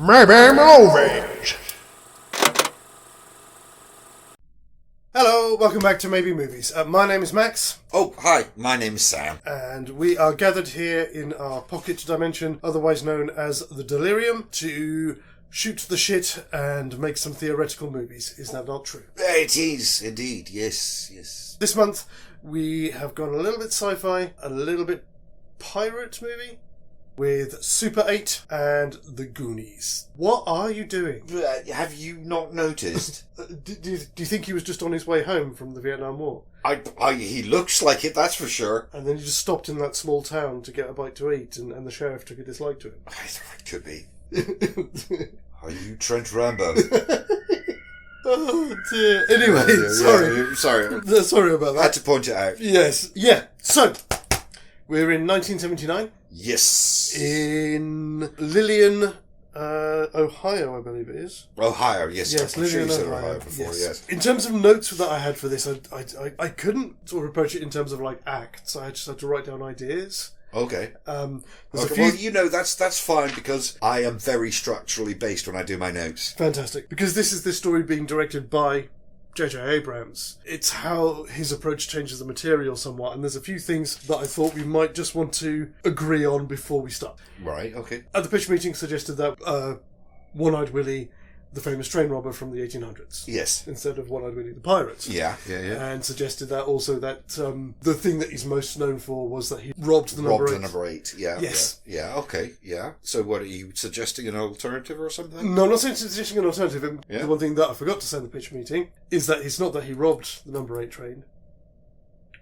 Maybe movies. Hello, welcome back to Maybe Movies. My name is Max. Oh, hi, my name's Sam. And we are gathered here in our pocket dimension, otherwise known as the Delirium, to shoot the shit and make some theoretical movies. Is that not true? It is, indeed, yes. This month, we have gone a little bit sci-fi, a little bit pirate movie, with Super 8 and the Goonies. What are you doing? Have you not noticed? Do you think he was just on his way home from the Vietnam War? He looks like it, that's for sure. And then he just stopped in that small town to get a bite to eat, and the sheriff took a dislike to him. It could be. Are you Trent Rambo? Oh dear. Anyway, sorry. Sorry about that. I had to point it out. Yes. Yeah. So, we're in 1979. Yes. In Lillian, Ohio, I believe it is. Ohio, yes. Yes, I'm sure Lillian, you said Ohio. Ohio before, yes. In terms of notes that I had for this, I couldn't sort of approach it in terms of like acts. I just had to write down ideas. Okay. Well, you know, that's fine because I am very structurally based when I do my notes. Fantastic. Because this is the story being directed by J.J. Abrams. It's how his approach changes the material somewhat, and there's a few things that I thought we might just want to agree on before we start. Right, okay. At the pitch meeting suggested that One Eyed Willy, the famous train robber from the 1800s. Yes. Instead of One Eyed Willy, the pirate. Yeah. And suggested that also that the thing that he's most known for was that he robbed the number 8. Yeah. Yes. Yeah, okay, yeah. So what, are you suggesting an alternative or something? No, I'm not suggesting an alternative. Yeah. The one thing that I forgot to say in the pitch meeting is that it's not that he robbed the number 8 train.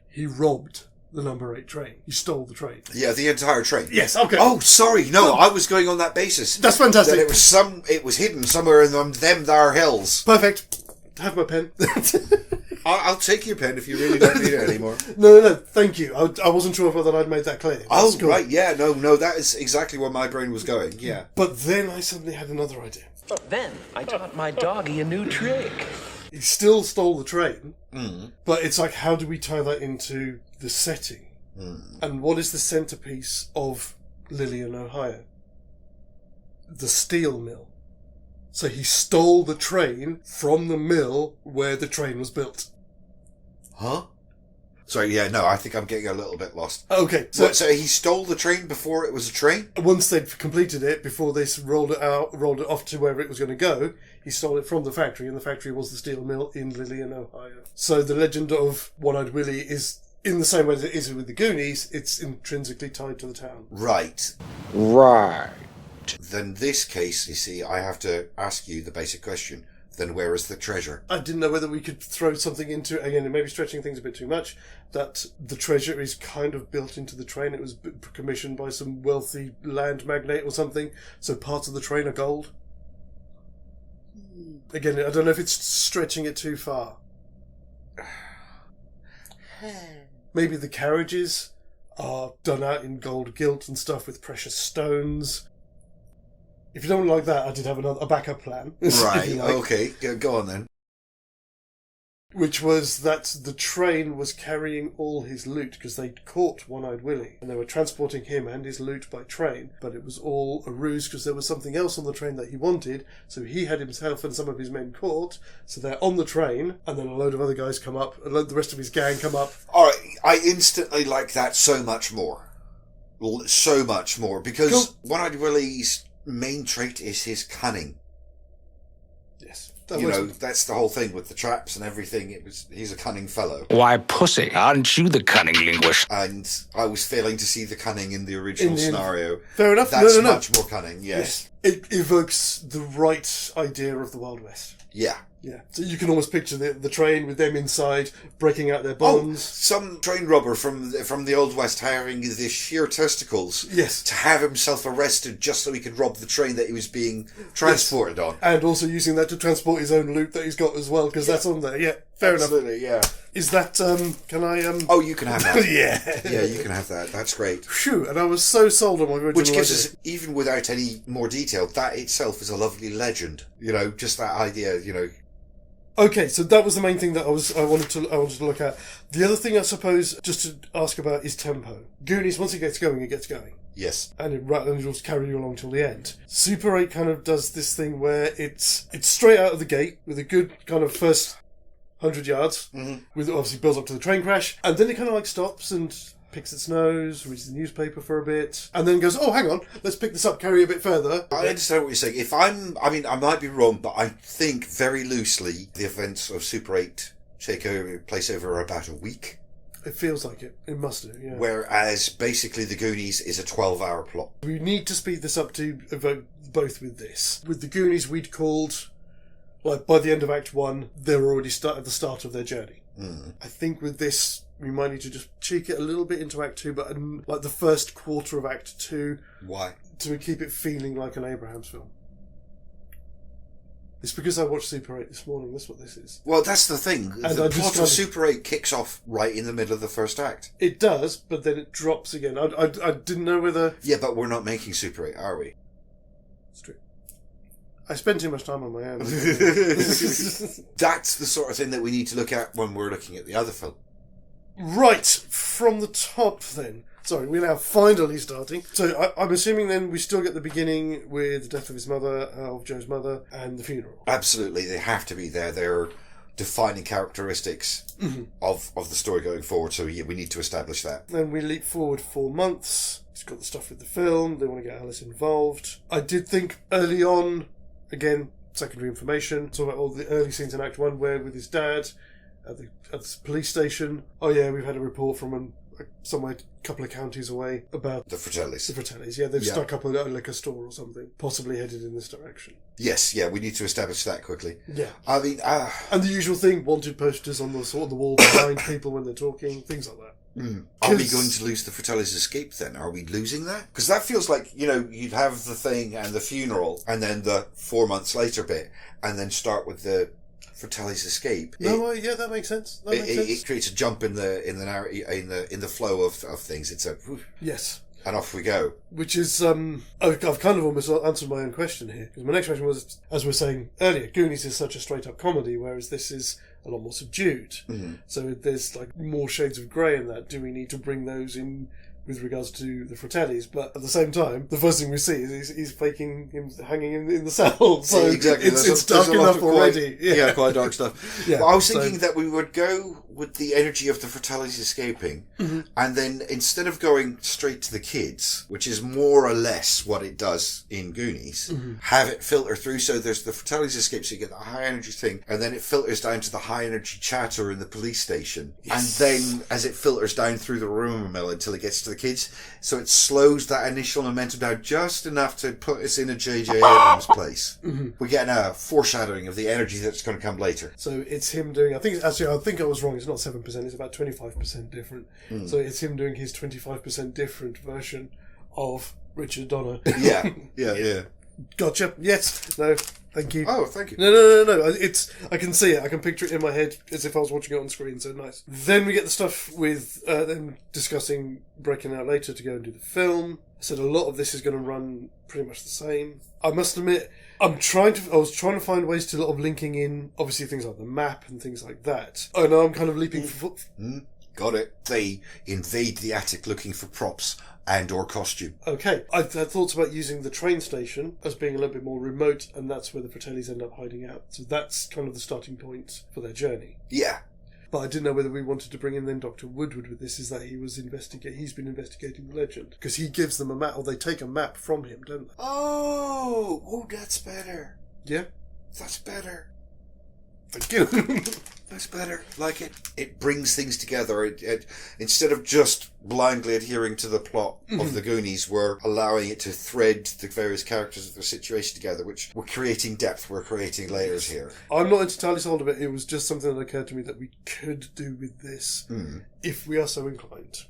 He robbed the number 8 train. He stole the train. Yeah, the entire train. Yes, okay. Oh, sorry. No, I was going on that basis. That's fantastic. That it was hidden somewhere in them there hills. Perfect. Have my pen. I'll take your pen if you really don't need it anymore. No, thank you. I wasn't sure whether I'd made that clear. Oh, cool. Right, yeah, no, that is exactly where my brain was going, yeah. But then I suddenly had another idea. But then I taught my doggy a new trick. He still stole the train, but it's like, how do we tie that into the setting? And what is the centerpiece of Lillian, Ohio? The steel mill. So he stole the train from the mill where the train was built. Huh? Sorry, yeah, no, I think I'm getting a little bit lost. Okay. So he stole the train before it was a train? Once they'd completed it, before they rolled it off to wherever it was going to go, he stole it from the factory, and the factory was the steel mill in Lillian, Ohio. So the legend of One Eyed Willy is, in the same way that it is with the Goonies, it's intrinsically tied to the town. Right. Then this case, you see, I have to ask you the basic question. Then where is the treasure? I didn't know whether we could throw something into it. Again, it may be stretching things a bit too much, that the treasure is kind of built into the train. It was commissioned by some wealthy land magnate or something, so parts of the train are gold. Again, I don't know if it's stretching it too far. Maybe the carriages are done out in gold gilt and stuff with precious stones. If you don't like that, I did have a backup plan. Right, okay, go on then. Which was that the train was carrying all his loot, because they'd caught One Eyed Willy, and they were transporting him and his loot by train, but it was all a ruse because there was something else on the train that he wanted, so he had himself and some of his men caught, so they're on the train, and then a load of other guys come up, the rest of his gang come up. Alright, I instantly like that so much more. So much more, because One Eyed Willy's main trait is his cunning. Yes. That's the whole thing with the traps and everything. He's a cunning fellow. Why, pussy, aren't you the cunning linguist? And I was failing to see the cunning in the original scenario. Fair enough. That's No. much more cunning, yes. It evokes the right idea of the Wild West. Yeah. Yeah, so you can almost picture the train with them inside, breaking out their bonds. Oh, some train robber from the Old West having the sheer testicles to have himself arrested just so he could rob the train that he was being transported on. And also using that to transport his own loot that he's got as well, because that's on there. Yeah, fair enough. Absolutely, yeah. Is that, can I, Oh, you can have that. Yeah. Yeah, you can have that. That's great. Phew, and I was so sold on my original Which gives idea. us, even without any more detail, that itself is a lovely legend. Just that idea, Okay, so that was the main thing that I wanted to look at. The other thing, I suppose, just to ask about is tempo. Goonies, once it gets going, it gets going. Yes. And it will carry you along till the end. Super 8 kind of does this thing where it's straight out of the gate with a good kind of first 100 yards, with obviously builds up to the train crash, and then it kind of like stops and picks its nose, reads the newspaper for a bit, and then goes, oh, hang on, let's pick this up, carry a bit further. I understand what you're saying. I might be wrong, but I think very loosely the events of Super 8 take place over about a week. It feels like it. It must do, yeah. Whereas basically the Goonies is a 12-hour plot. We need to speed this up to both with this. With the Goonies, we'd called, like, by the end of Act 1, they're already at the start of their journey. I think with this, we might need to just cheek it a little bit into Act 2, but like the first quarter of Act 2. Why? To keep it feeling like an Abrams film. It's because I watched Super 8 this morning, that's what this is. Well, that's the thing. And the plot of Super 8 kicks off right in the middle of the first act. It does, but then it drops again. I didn't know whether... Yeah, but we're not making Super 8, are we? It's true. I spend too much time on my own. That's the sort of thing that we need to look at when we're looking at the other film. Right, from the top then. Sorry, we're now finally starting. So I'm assuming then we still get the beginning with the death of his mother, of Joe's mother, and the funeral. Absolutely, they have to be there. They're defining characteristics of the story going forward, so yeah, we need to establish that. Then we leap forward 4 months. It's got the stuff with the film. They want to get Alice involved. I did think early on, again, secondary information, talk about all the early scenes in Act 1 where with his dad at the police station. Oh yeah, we've had a report from somewhere a couple of counties away about the Fratellis. The Fratellis, yeah, they've stuck up a liquor store or something, possibly headed in this direction. Yes, yeah, we need to establish that quickly. Yeah, I mean, and the usual thing: wanted posters on the wall behind people when they're talking, things like that. Are we going to lose the Fratellis' escape then? Are we losing that? Because that feels like, you'd have the thing and the funeral and then the 4 months later bit and then start with the Fratellis' escape. Yeah, that makes sense. It creates a jump in the flow of things. It's a yes, and off we go. Which is I've kind of almost answered my own question here, because my next question was, as we were saying earlier, Goonies is such a straight up comedy, whereas this is a lot more subdued. So there's like more shades of grey in that. Do we need to bring those in with regards to the Fratellis? But at the same time, the first thing we see is he's faking him hanging in the cell. So exactly. It's dark enough already. Quite dark stuff. Yeah, but I was thinking that we would go with the energy of the Fratellis escaping, and then instead of going straight to the kids, which is more or less what it does in Goonies, have it filter through. So there's the Fratellis escape, so you get the high energy thing, and then it filters down to the high energy chatter in the police station, and then as it filters down through the rumor mill until it gets to the kids, so it slows that initial momentum down just enough to put us in a J.J. Abrams place. We're getting a foreshadowing of the energy that's going to come later. So it's him doing, I think I was wrong, it's not 7%, it's about 25% different. So it's him doing his 25% different version of Richard Donner. Yeah. Gotcha. Yes. No. Thank you. Oh, thank you. No. I can see it. I can picture it in my head as if I was watching it on screen. So nice. Then we get the stuff with them discussing breaking out later to go and do the film. I said a lot of this is going to run pretty much the same. I must admit, I was trying to find ways to linking in, obviously, things like the map and things like that. I know I'm kind of leaping for... Got it. They invade the attic looking for props and or costume. Okay. I've had thoughts about using the train station as being a little bit more remote, and that's where the Fratellis end up hiding out. So that's kind of the starting point for their journey. Yeah. But I didn't know whether we wanted to bring in then Dr. Woodward with this, is that he's been investigating the legend. Because he gives them a map, or they take a map from him, don't they? Oh, that's better. Yeah? That's better. Thank you. That's better. Like it. It brings things together. It instead of just blindly adhering to the plot of the Goonies, we're allowing it to thread the various characters of the situation together, which we're creating depth, we're creating layers here. I'm not entirely sold of it. It was just something that occurred to me that we could do with this if we are so inclined.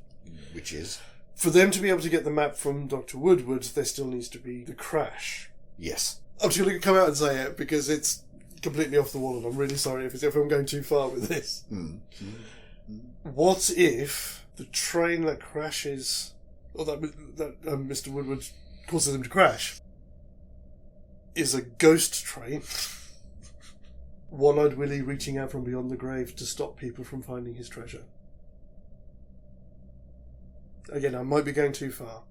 Which is? For them to be able to get the map from Dr. Woodward, there still needs to be the crash. Yes. I'm just going to come out and say it because it's completely off the wall, and I'm really sorry if I'm going too far with this. What if the train that crashes, or that Mr. Woodward causes him to crash, is a ghost train One Eyed Willy reaching out from beyond the grave to stop people from finding his treasure. Again, I might be going too far.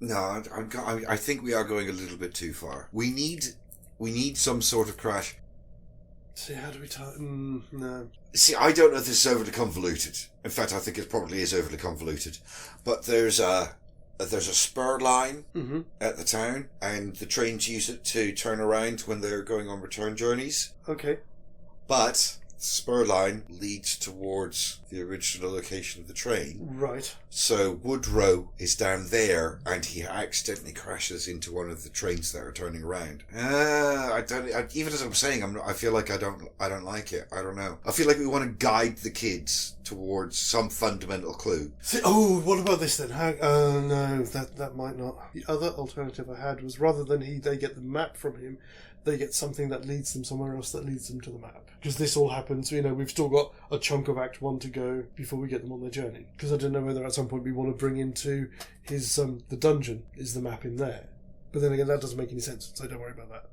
No, I think we are going a little bit too far. We need some sort of crash. See, how do we tie... no. See, I don't know if this is overly convoluted. In fact, I think it probably is overly convoluted. But there's a spur line at the town, and the trains use it to turn around when they're going on return journeys. Okay. But the spur line leads towards the original location of the train. Right. So Woodrow is down there, and he accidentally crashes into one of the trains that are turning around. Even as I'm saying, I feel like I don't like it. I don't know. I feel like we want to guide the kids towards some fundamental clue. See, oh, what about this then? No, that might not. The other alternative I had was rather than they get the map from him, they get something that leads them somewhere else that leads them to the map. Because this all happens, we've still got a chunk of Act 1 to go before we get them on their journey. Because I don't know whether at some point we want to bring into his the dungeon, is the map in there. But then again, that doesn't make any sense, so don't worry about that.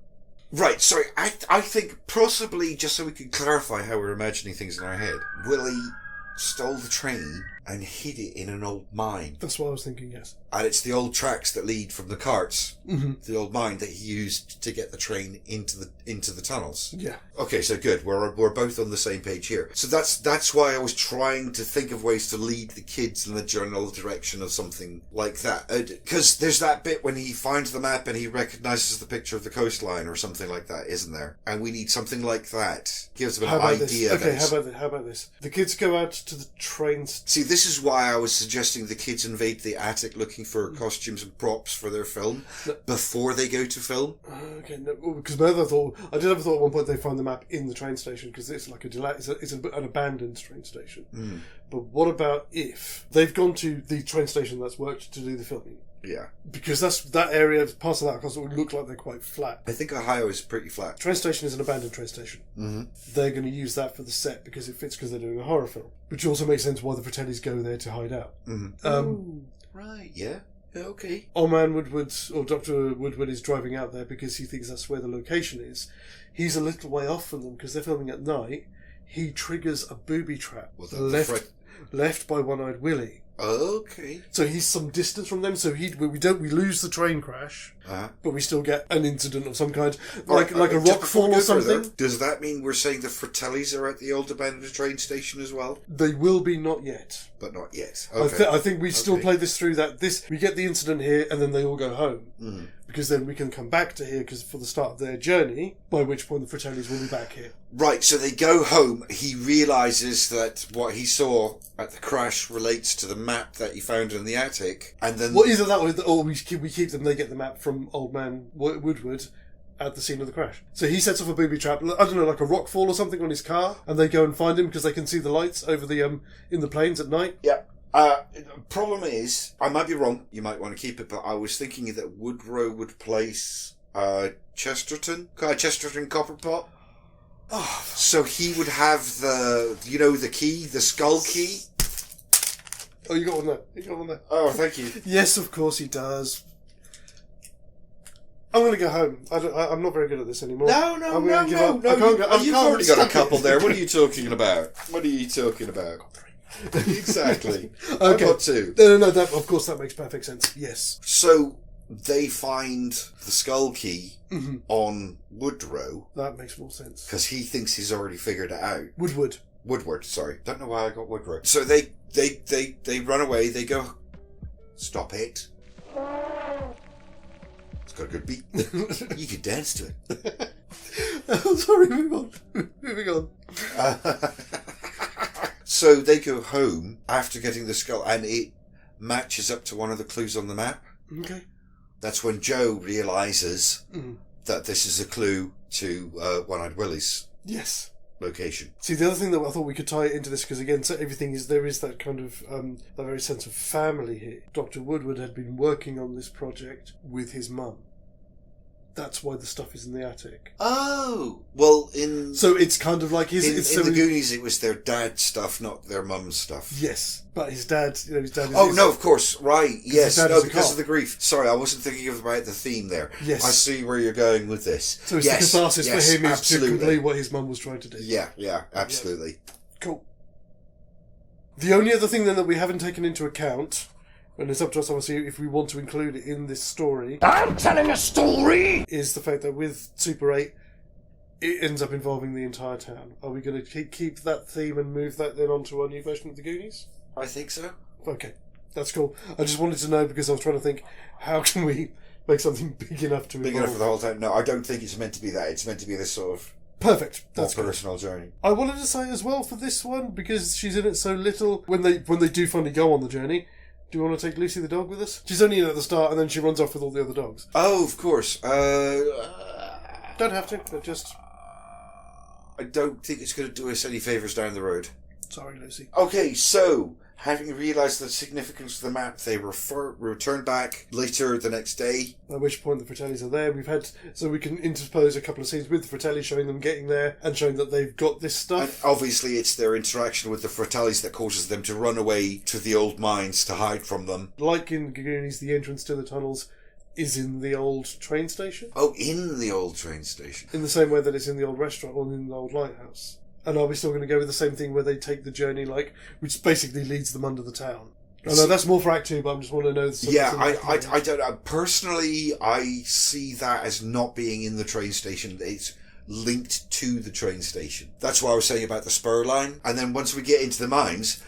Right, sorry, I think possibly, just so we can clarify how we're imagining things in our head, Willie stole the train and hid it in an old mine. That's what I was thinking, yes. And it's the old tracks that lead from the carts, the old mine that he used to get the train into the tunnels. Yeah. Okay, so good. We're both on the same page here. So that's why I was trying to think of ways to lead the kids in the general direction of something like that. Because there's that bit when he finds the map and he recognises the picture of the coastline or something like that, isn't there? And we need something like that. Gives them an idea. Okay, how about this? The kids go out to the trains. See, this is why I was suggesting the kids invade the attic looking for costumes and props for their film before they go to film. Okay, no, because my other thought, I did have a thought at one point they find the map in the train station because it's like it's an abandoned train station. But what about if they've gone to the train station that's worked to do the filming? Yeah. Because that area, parts of that coast would look like they're quite flat. I think Ohio is pretty flat. Train station is an abandoned train station. They're going to use that for the set because it fits because they're doing a horror film. Which also makes sense why the Fratellis go there to hide out. Right, yeah. Yeah, okay. Old Man Woodward, or Dr. Woodward, is driving out there because he thinks that's where the location is. He's a little way off from them because they're filming at night. He triggers a booby trap left by One Eyed Willy. Okay. So he's some distance from them, so we lose the train crash, but we still get an incident of some kind, like a rock fall or something. Further, does that mean we're saying the Fratellis are at the old abandoned train station as well? They will be, not yet. But not yet. Okay. I think we still play this through we get the incident here and then they all go home. Because then we can come back to here for the start of their journey, by which point the Fratellis will be back here. Right, so they go home. He realises that what he saw at the crash relates to the map that he found in the attic, and then... Well, either that or we keep them, they get the map from Old Man Woodward at the scene of the crash. So he sets off a booby trap, I don't know, like a rock fall or something on his car, and they go and find him because they can see the lights over the in the plains at night. Yeah. Problem is, I might be wrong, you might want to keep it, but I was thinking that Woodrow would place Chesterton Copperpot. Oh. So he would have the key, the skull key. Oh, you got one there. Oh, thank you. Yes, of course he does. I'm going to go home. I'm not very good at this anymore. No. You've already got a couple there. What are you talking about? Exactly. Okay. I've got two. No. Of course, that makes perfect sense. Yes. So they find the skull key on Woodrow. That makes more sense because he thinks he's already figured it out. Woodward. Sorry, don't know why I got Woodrow. So they run away. They go. Stop it. It's got a good beat. You could dance to it. Oh, sorry. Moving on. So they go home after getting the skull, and it matches up to one of the clues on the map. Okay. That's when Joe realises that this is a clue to One Eyed Willy's location. See, the other thing that I thought we could tie it into this, because again, so there is that kind of that very sense of family here. Dr. Woodward had been working on this project with his mum that's why the stuff is in the attic. Oh, well, So it's kind of like his... in the Goonies, it was their dad's stuff, not their mum's stuff. Yes, but his dad is... Oh, no, of course, right, yes, dad no, is a because cop. of the grief. Sorry, I wasn't thinking about the theme there. Yes. I see where you're going with this. So it's the catharsis for him is to complete what his mum was trying to do. Yeah, absolutely. Yeah. Cool. The only other thing then that we haven't taken into account, and it's up to us obviously if we want to include it in this story, I'm telling a story! is the fact that with Super 8, it ends up involving the entire town. Are we going to keep that theme and move that then onto our new version of the Goonies? I think so. Okay, that's cool. I just wanted to know because I was trying to think, how can we make something big enough to Big enough for the whole town? No, I don't think it's meant to be that. It's meant to be this sort of perfect. more That's good. personal journey. I wanted to say as well for this one, because she's in it so little, when they do finally go on the journey, do you want to take Lucy the dog with us? She's only in at the start and then she runs off with all the other dogs. Oh, of course. Don't have to, but just... I don't think it's going to do us any favours down the road. Sorry, Lucy. Okay, so, having realised the significance of the map, they return back later the next day. At which point the Fratellis are there. So we can interpose a couple of scenes with the Fratelli showing them getting there and showing that they've got this stuff. And obviously it's their interaction with the Fratellis that causes them to run away to the old mines to hide from them. Like in Goonies, the entrance to the tunnels is in the old train station. Oh, in the old train station. In the same way that it's in the old restaurant or in the old lighthouse. And are we still going to go with the same thing where they take the journey, which basically leads them under the town? I know that's more for Act 2, but I just want to know... I don't know. Personally, I see that as not being in the train station. It's linked to the train station. That's what I was saying about the spur line. And then once we get into the mines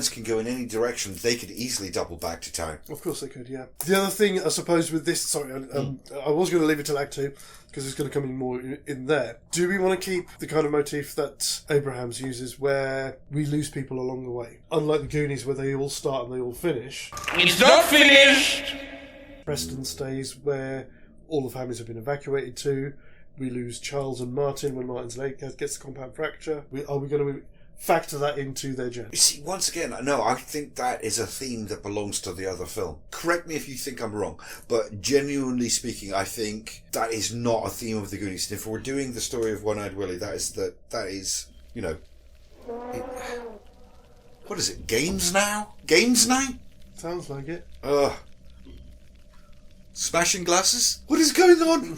can go in any direction. They could easily double back to town. Of course they could, yeah. The other thing, I suppose, with this... Sorry, I was going to leave it till Act 2, because it's going to come in more in there. Do we want to keep the kind of motif that Abrams uses, where we lose people along the way? Unlike the Goonies, where they all start and they all finish. It's not finished! Preston stays where all the families have been evacuated to. We lose Charles and Martin when Martin's leg gets the compound fracture. Are we going to factor that into their journey? You see, once again, no, I think that is a theme that belongs to the other film. Correct me if you think I'm wrong, but genuinely speaking, I think that is not a theme of the Goonies. And if we're doing the story of One Eyed Willy, that is, you know, what is it? Games now? Games night? Sounds like it. Smashing glasses? What is going on?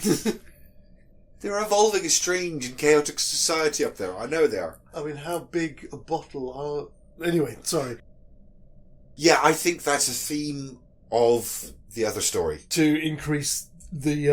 They're evolving a strange and chaotic society up there. I know they are. I mean, how big a bottle are... Anyway, sorry. Yeah, I think that's a theme of the other story. To increase the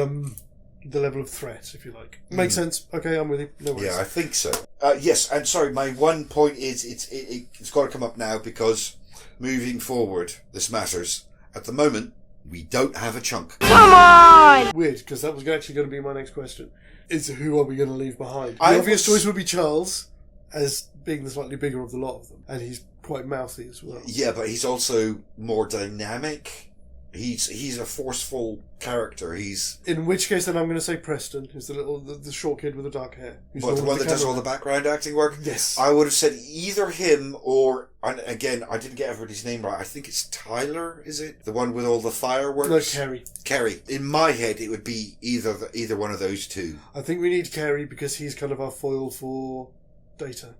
level of threat, if you like. Makes sense. Okay, I'm with you. No worries. Yeah, I think so. Yes, and sorry, my one point is it's got to come up now because moving forward, this matters. At the moment, we don't have a chunk. Come on! Weird, because that was actually going to be my next question. Is who are we going to leave behind? The obvious choice would be Charles, as being the slightly bigger of the lot of them. And he's quite mouthy as well. Yeah, but he's also more dynamic. He's a forceful character. In which case, then I'm going to say Preston, who's the short kid with the dark hair. But the one that does all the background acting work? Yes. I would have said either him or, and again, I didn't get everybody's name right. I think it's Tyler, is it? The one with all the fireworks? No, Kerry. Kerry. In my head, it would be either one of those two. I think we need Kerry because he's kind of our foil for Data.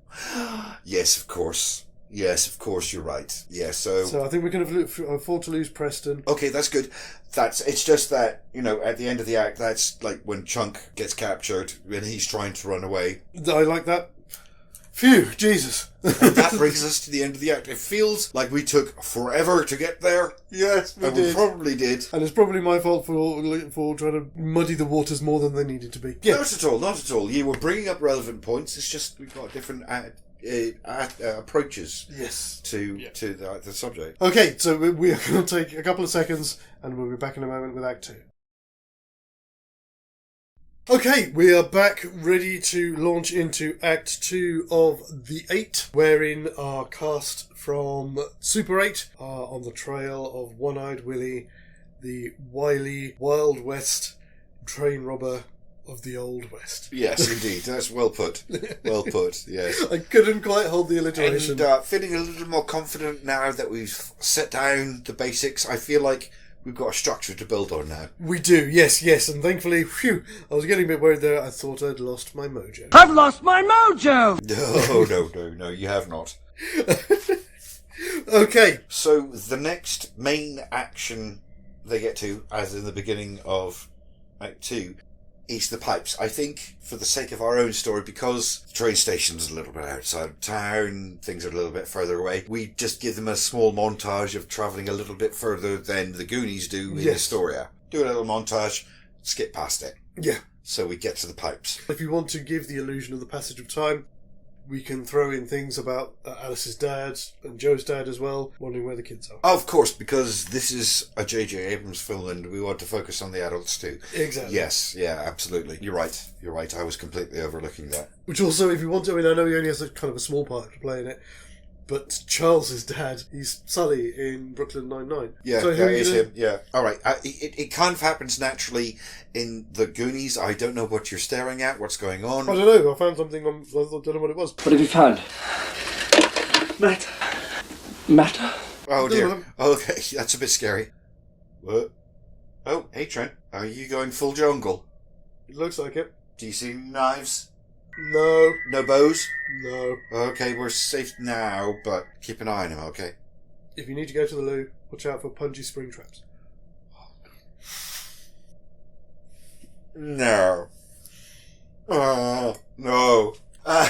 Yes, of course. Yes, of course, you're right. Yeah, so I think we can afford to lose Preston. Okay, that's good. It's just that, you know, at the end of the act, that's like when Chunk gets captured and he's trying to run away. I like that. Phew, Jesus. And that brings us to the end of the act. It feels like we took forever to get there. Yes, we did. We probably did. And it's probably my fault for trying to muddy the waters more than they needed to be. Yeah. Not at all, not at all. You were bringing up relevant points. It's just we've got different approaches to the subject. Okay, so we are going to take a couple of seconds and we'll be back in a moment with Act 2. Okay, we are back ready to launch into Act 2 of The 8, wherein our cast from Super 8 are on the trail of One Eyed Willy, the wily Wild West train robber of the Old West. Yes, indeed. That's well put. Well put, yes. I couldn't quite hold the alliteration. And feeling a little more confident now that we've set down the basics. I feel like we've got a structure to build on now. We do, yes, and thankfully, phew, I was getting a bit worried there. I thought I'd lost my mojo. I've lost my mojo! No, you have not. Okay. So the next main action they get to, as in the beginning of Act 2, is the pipes. I think, for the sake of our own story, because the train station's a little bit outside of town, things are a little bit further away, we just give them a small montage of travelling a little bit further than the Goonies do in Astoria. Do a little montage, skip past it. Yeah. So we get to the pipes. If you want to give the illusion of the passage of time, we can throw in things about Alice's dad and Joe's dad as well, wondering where the kids are. Of course, because this is a J.J. Abrams film and we want to focus on the adults too. Exactly. Yes, yeah, absolutely. You're right. I was completely overlooking that. Which also, if you want to, I mean, I know he only has a kind of a small part to play in it, but Charles's dad, he's Sully in Brooklyn Nine-Nine. Yeah, so that is him, yeah. All right, it kind of happens naturally in the Goonies. I don't know what you're staring at, what's going on. I don't know, I found something, I don't know what it was. What have you found? Matter? Oh dear, okay, that's a bit scary. What? Oh, hey Trent, are you going full jungle? It looks like it. Do you see knives? No. No bows? No. Okay, we're safe now, but keep an eye on him, okay? If you need to go to the loo, watch out for pungy spring traps. No. No.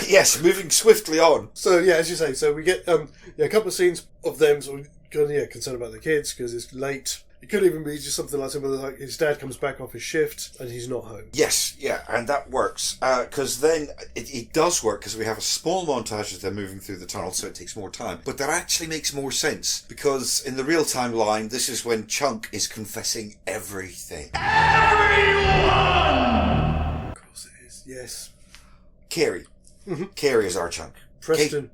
Yes, moving swiftly on. So, yeah, as you say, so we get a couple of scenes of them sort of concerned about the kids because it's late. It could even be just something like his dad comes back off his shift and he's not home. Yes, yeah, and that works. Because then it does work because we have a small montage of them moving through the tunnel, so it takes more time. But that actually makes more sense because in the real time line, this is when Chunk is confessing everything. Of course it is, yes. Carrie. Mm-hmm. Carrie is our Chunk. Preston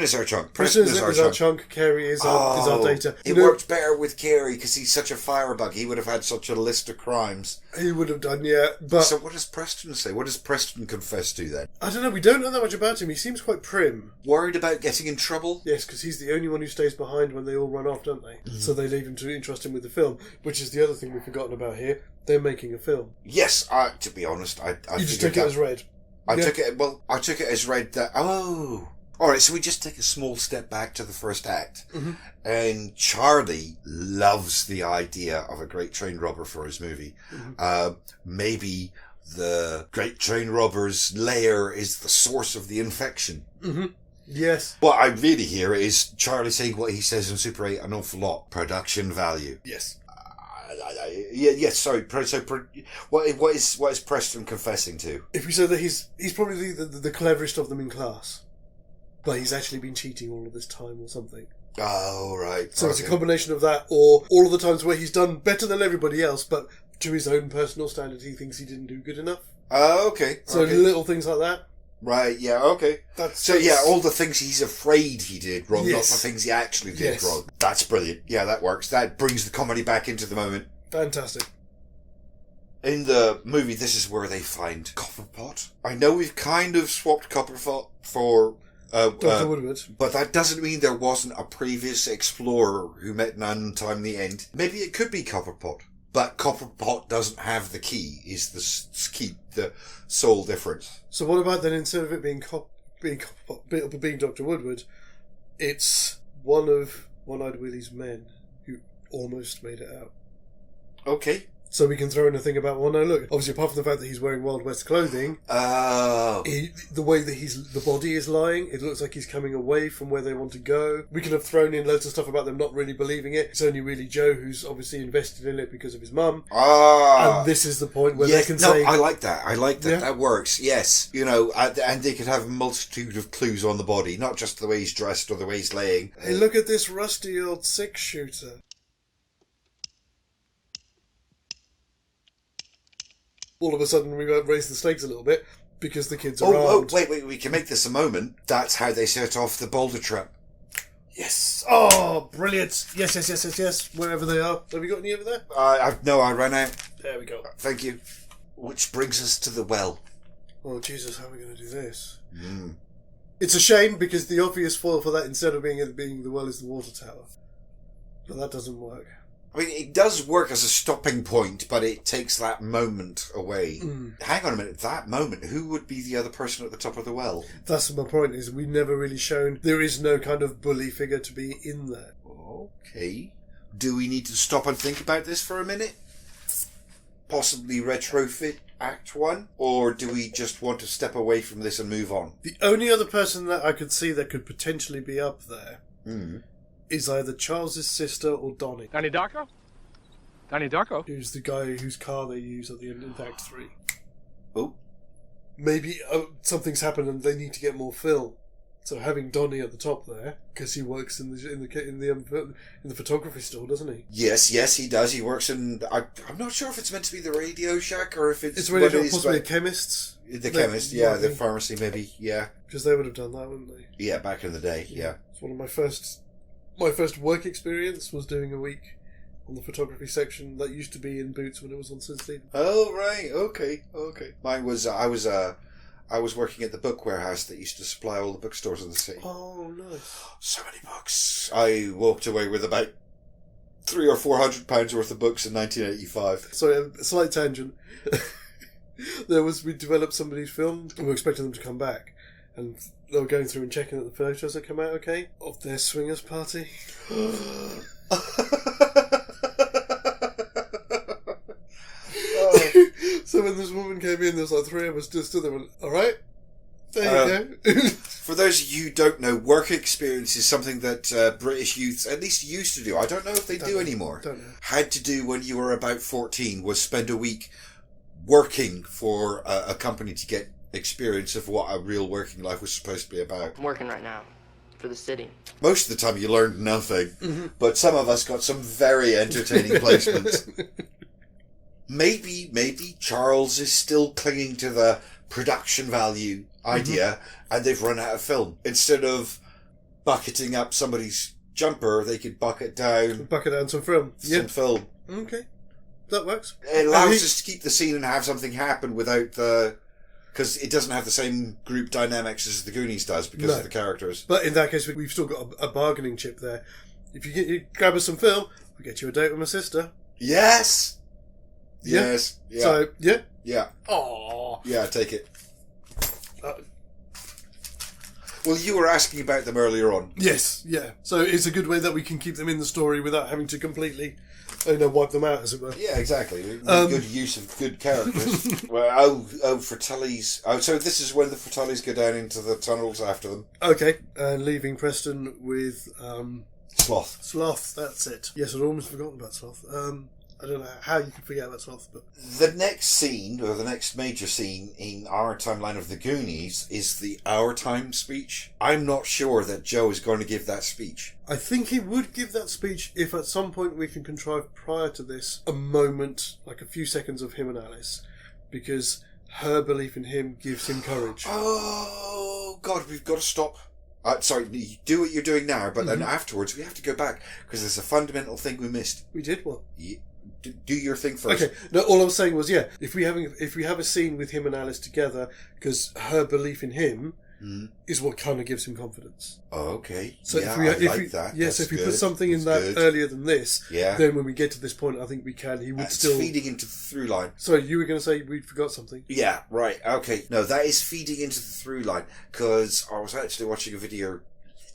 is our Chunk. Preston is our Chunk. Carrie is our Data. It worked better with Carrie because he's such a firebug. He would have had such a list of crimes. He would have done, yeah. But so what does Preston say? What does Preston confess to then? I don't know. We don't know that much about him. He seems quite prim. Worried about getting in trouble? Yes, because he's the only one who stays behind when they all run off, don't they? Mm-hmm. So they leave him to entrust him with the film, which is the other thing we've forgotten about here. They're making a film. Yes, to be honest, I you just took it as read. I took it as read that. Oh. Alright, so we just take a small step back to the first act. Mm-hmm. And Charlie loves the idea of a great train robber for his movie. Mm-hmm. Maybe the great train robber's lair is the source of the infection. Mm-hmm. Yes. What I really hear is Charlie saying what he says in Super 8 an awful lot. Production value. Yes. Yes, sorry. So, what is Preston confessing to? If we say that he's probably the cleverest of them in class. But he's actually been cheating all of this time or something. Oh, right. So It's a combination of that, or all of the times where he's done better than everybody else, but to his own personal standard, he thinks he didn't do good enough. Oh, okay. So little things like that. Right, yeah, okay. All the things he's afraid he did wrong, not the things he actually did wrong. That's brilliant. Yeah, that works. That brings the comedy back into the moment. Fantastic. In the movie, this is where they find Copperpot. I know we've kind of swapped Copperpot for... Dr. Woodward. But that doesn't mean there wasn't a previous explorer who met Nan time in the end. Maybe it could be Copperpot. But Copperpot doesn't have the key, is the sole difference. So what about then, instead of it being Copperpot, being Dr. Woodward, it's one of One Eyed Willy's men who almost made it out. Okay. So we can throw in a thing about, well, no, look, obviously apart from the fact that he's wearing Wild West clothing, the way that the body is lying, it looks like he's coming away from where they want to go. We could have thrown in loads of stuff about them not really believing it. It's only really Joe who's obviously invested in it because of his mum. And this is the point where they can say... I like that. Yeah. That works, yes. And they could have a multitude of clues on the body, not just the way he's dressed or the way he's laying. Hey, look at this rusty old 6-shooter. All of a sudden, we raise the stakes a little bit because the kids are armed. Wait, we can make this a moment. That's how they set off the boulder trap. Yes. Oh, brilliant. Yes. Wherever they are. Have you got any over there? I ran out. There we go. Thank you. Which brings us to the well. Oh, Jesus, how are we going to do this? It's a shame because the obvious foil for that, instead of being the well, is the water tower. But that doesn't work. I mean, it does work as a stopping point, but it takes that moment away. Hang on a minute, that moment, who would be the other person at the top of the well? That's my point, is we've never really shown there is no kind of bully figure to be in there. Okay. Do we need to stop and think about this for a minute? Possibly retrofit Act 1? Or do we just want to step away from this and move on? The only other person that I could see that could potentially be up there is either Charles's sister or Donnie. Donnie Darko? Donnie Darko? Who's the guy whose car they use at the end of Act 3. Oh. Maybe something's happened and they need to get more film. So having Donnie at the top there, because he works in the photography store, doesn't he? Yes, he does. He works in... I'm not sure if it's meant to be the Radio Shack or if it's really what it is, possibly a but- chemist. The chemist, yeah. The pharmacy, maybe, yeah. Because they would have done that, wouldn't they? Yeah, back in the day, yeah. It's one of my first work experience was doing a week on the photography section that used to be in Boots when it was on St. Stephen. Oh, right. Okay. Mine was... I was working at the book warehouse that used to supply all the bookstores in the city. Oh, nice. So many books. I walked away with about £300 or £400 worth of books in 1985. Sorry, a slight tangent. We developed somebody's film, and we were expecting them to come back, and they were going through and checking that the photos had come out okay of their swingers party. So when this woman came in, there was like three of us just stood there and went, alright, there you go. For those of you who don't know, work experience is something that British youths at least used to do. I don't know if they do anymore. Don't know. Had to do when you were about 14 was spend a week working for a company to get experience of what a real working life was supposed to be about. I'm working right now for the city. Most of the time you learned nothing, but some of us got some very entertaining placements. Maybe Charles is still clinging to the production value idea and they've run out of film. Instead of bucketing up somebody's jumper, they could bucket down some film. some film. Okay. That works. It allows us to keep the scene and have something happen without the... Because it doesn't have the same group dynamics as the Goonies does because of the characters. But in that case, we've still got a bargaining chip there. If you grab us some film, we'll get you a date with my sister. Yes! Yes. Yeah. So, yeah. Yeah. Aww. Yeah, take it. Well, you were asking about them earlier on. Yes, yeah. So it's a good way that we can keep them in the story without having to completely, wipe them out, as it were. Yeah, exactly. Good use of good characters. Well, Fratellis. Oh, so this is when the Fratellis go down into the tunnels after them. Okay, and leaving Preston with Sloth. Sloth. That's it. Yes, I'd almost forgotten about Sloth. I don't know how you can forget about Sloth, but the next scene, or the next major scene in our timeline of the Goonies, is the Our Time speech. I'm not sure that Joe is going to give that speech. I think he would give that speech if at some point we can contrive prior to this a moment, like a few seconds of him and Alice, because her belief in him gives him courage. Oh, God, we've got to stop. Sorry, you do what you're doing now, but then afterwards we have to go back, because there's a fundamental thing we missed. We did what? Do your thing first. Okay. No, all I was saying was, if we have a scene with him and Alice together, because her belief in him is what kind of gives him confidence. Oh, okay. So yeah, if we like that. Yes, That's if we good. put something in That's that good. earlier than this, Yeah. then when we get to this point, I think we can. He would It's still feeding into the through line. Sorry, you were going to say we forgot something. Yeah, right. Okay. No, that is feeding into the through line, because I was actually watching a video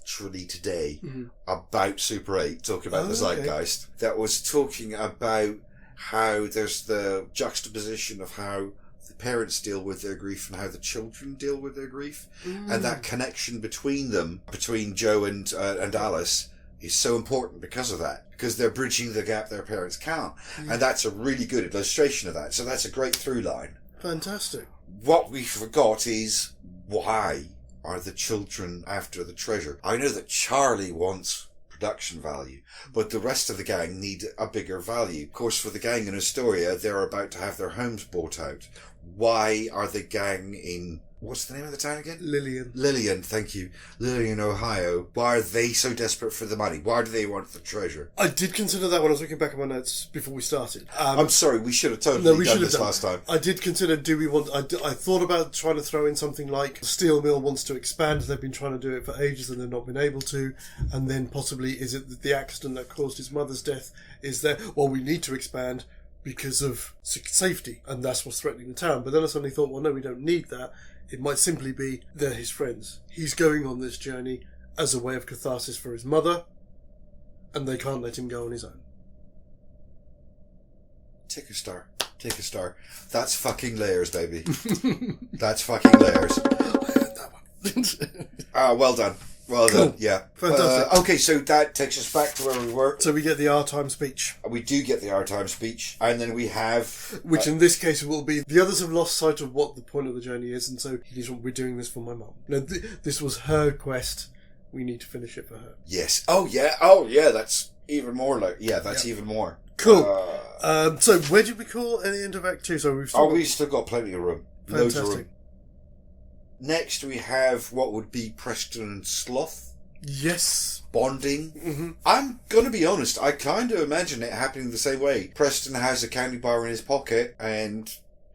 literally today about Super 8, talking about the zeitgeist, that was talking about how there's the juxtaposition of how the parents deal with their grief and how the children deal with their grief, and that connection between them, between Joe and Alice, is so important because of that, because they're bridging the gap their parents can't, and that's a really good illustration of that. So that's a great through line. Fantastic. What we forgot is, why are the children after the treasure? I know that Charlie wants production value, but the rest of the gang need a bigger value. Of course, for the gang in Astoria, they're about to have their homes bought out. Why are the gang in What's the name of the town again? Lillian. Lillian, thank you. Lillian, Ohio. Why are they so desperate for the money? Why do they want the treasure? I did consider that when I was looking back at my notes before we started. I'm sorry, we should have totally done this last time. I did consider, do we want... I thought about trying to throw in something like the steel mill wants to expand. They've been trying to do it for ages and they've not been able to. And then possibly, is it that the accident that caused his mother's death is there? Well, we need to expand because of safety, and that's what's threatening the town. But then I suddenly thought, well, no, we don't need that. It might simply be they're his friends. He's going on this journey as a way of catharsis for his mother, and they can't let him go on his own. Take a star. Take a star. That's fucking layers, baby. That's fucking layers. I heard that one. Well done. Well Cool. done, yeah. Fantastic. Okay, so that takes us back to where we were. So we get the R-time speech. We do get the R-time speech, and then we have... Which in this case will be, the others have lost sight of what the point of the journey is, and so we're doing this for my mum. No, this was her quest. We need to finish it for her. Yes. Oh, yeah, that's even more like... Yeah, that's even more. Cool. So where did we call at the end of Act 2? So we've still got plenty of room. Loads of room. Next, we have what would be Preston and Sloth. Yes. Bonding. Mm-hmm. I'm going to be honest, I kind of imagine it happening the same way. Preston has a candy bar in his pocket and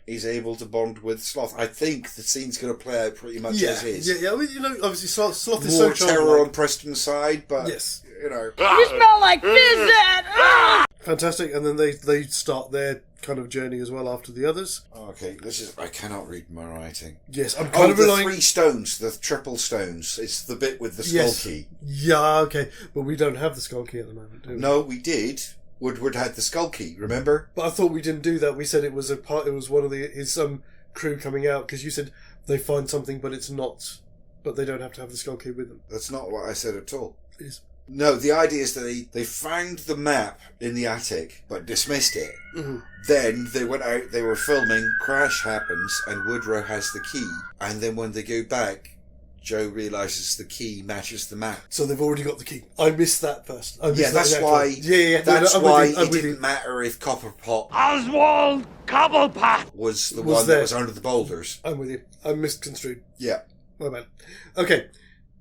he's able to bond with Sloth. I think the scene's going to play out pretty much as is. Yeah. I mean, obviously Sloth is More so terror childlike. on Preston's side, but, Yes. you know. You smell like fizzet! Fantastic, and then they start their kind of journey as well after the others. Okay, I cannot read my writing. Yes, I'm kind of relying... the 3 stones, the triple stones. It's the bit with the skull key. Yeah, okay, but we don't have the skull key at the moment, do we? No, we did. Woodward had the skull key, remember? But I thought we didn't do that. We said it was one of his crew coming out, because you said they find something, but it's not. But they don't have to have the skull key with them. That's not what I said at all. It is. No, the idea is that they found the map in the attic, but dismissed it. Mm-hmm. Then they went out, they were filming, crash happens, and Woodrow has the key. And then when they go back, Joe realises the key matches the map. So they've already got the key. I missed that first. That's why. That's why it didn't matter if Copperpot Oswald Cobblepot was the one that was under the boulders. I'm with you. I misconstrued. Yeah. My bad. Okay.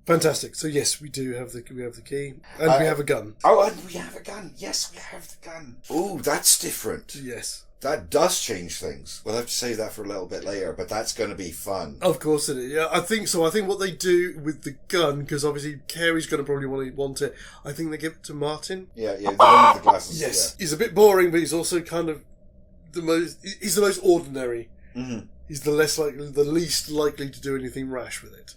Fantastic. So yes, we have the key, and we have a gun. Oh, and we have a gun. Yes, we have the gun. Oh, that's different. Yes. That does change things. We'll have to save that for a little bit later, but that's going to be fun. Of course it is. Yeah, I think so. I think what they do with the gun, because obviously Carey's going to probably want it, I think they give it to Martin. Yeah, the one with the glasses. Yes. Yeah. He's a bit boring, but he's also kind of he's the most ordinary. Mm-hmm. He's the least likely to do anything rash with it.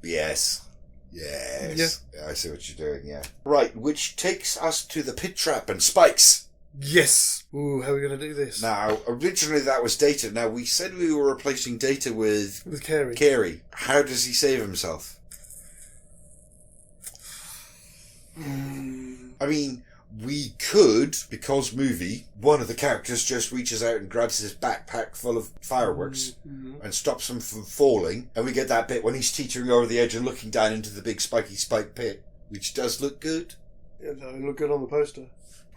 Yes. Yeah, I see what you're doing, yeah. Right, which takes us to the pit trap and spikes. Yes. Ooh, how are we going to do this? Now, originally that was Data. Now, we said we were replacing Data with Carey. Carey. How does he save himself? I mean, we could, because movie, one of the characters just reaches out and grabs his backpack full of fireworks and stops him from falling, and we get that bit when he's teetering over the edge and looking down into the big spiky spike pit, which does look good. Yeah, that'll look good on the poster.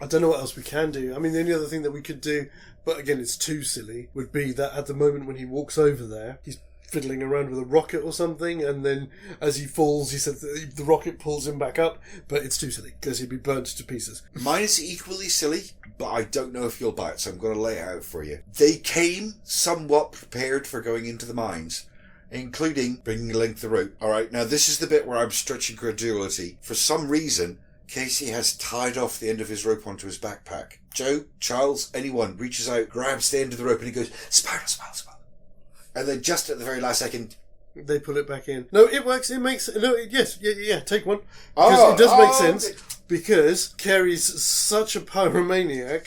I don't know what else we can do. I mean, the only other thing that we could do, but again, it's too silly, would be that at the moment when he walks over there, he's fiddling around with a rocket or something, and then as he falls, he said the rocket pulls him back up, but it's too silly because he'd be burnt to pieces. Mine is equally silly, but I don't know if you'll buy it, so I'm going to lay it out for you. They came somewhat prepared for going into the mines, including bringing a length of rope. Alright, now this is the bit where I'm stretching credulity. For some reason, Casey has tied off the end of his rope onto his backpack. Joe, Charles, anyone reaches out, grabs the end of the rope, and he goes, Spiral. And then just at the very last second, they pull it back in. No, it works. It makes yeah. Take one because it does make sense. Because Carey's such a pyromaniac,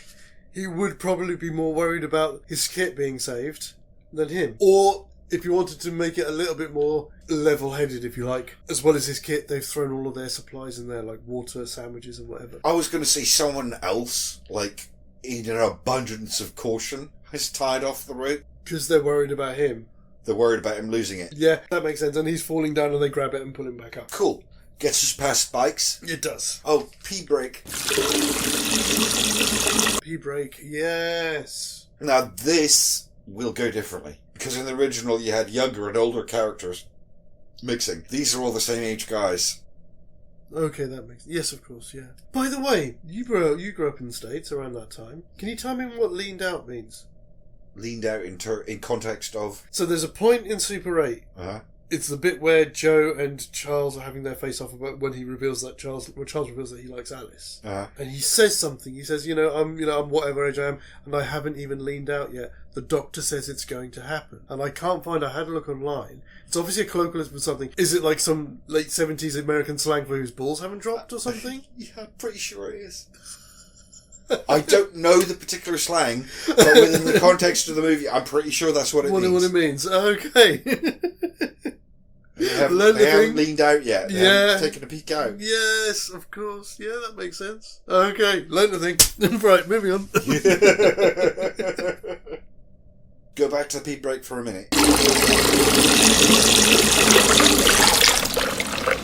he would probably be more worried about his kit being saved than him. Or if you wanted to make it a little bit more level-headed, if you like, as well as his kit, they've thrown all of their supplies in there, like water, sandwiches, and whatever. I was going to say someone else, like in an abundance of caution, has tied off the rope. Because they're worried about him. They're worried about him losing it. Yeah, that makes sense. And he's falling down and they grab it and pull him back up. Cool. Gets us past spikes. It does. Oh, P-brake. P-brake, yes. Now this will go differently. Because in the original you had younger and older characters mixing. These are all the same age guys. Okay, that makes... Yes, of course, yeah. By the way, you grew up in the States around that time. Can you tell me what leaned out means? Leaned out in context of... So there's a point in Super 8. Uh-huh. It's the bit where Joe and Charles are having their face-off about when he reveals that Charles reveals that he likes Alice. Uh-huh. And he says something. He says, I'm whatever age I am, and I haven't even leaned out yet. The doctor says it's going to happen. And I can't find... I had a look online. It's obviously a colloquialism for something. Is it like some late 70s American slang for whose balls haven't dropped or something? Yeah, I'm pretty sure it is. I don't know the particular slang, but within the context of the movie, I'm pretty sure that's what it means. What it means. Okay. They haven't leaned out yet. They haven't taken a peek out. Yes, of course. Yeah, that makes sense. Okay, learn the thing. Right, moving on. Go back to the pee break for a minute.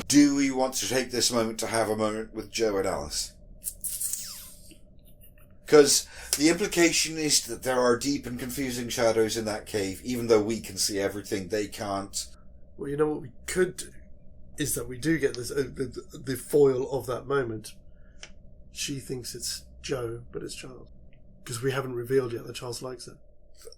Do we want to take this moment to have a moment with Joe and Alice? Because the implication is that there are deep and confusing shadows in that cave, even though we can see everything, they can't. Well, you know what we could do is that we do get this the foil of that moment. She thinks it's Joe, but it's Charles. Because we haven't revealed yet that Charles likes it.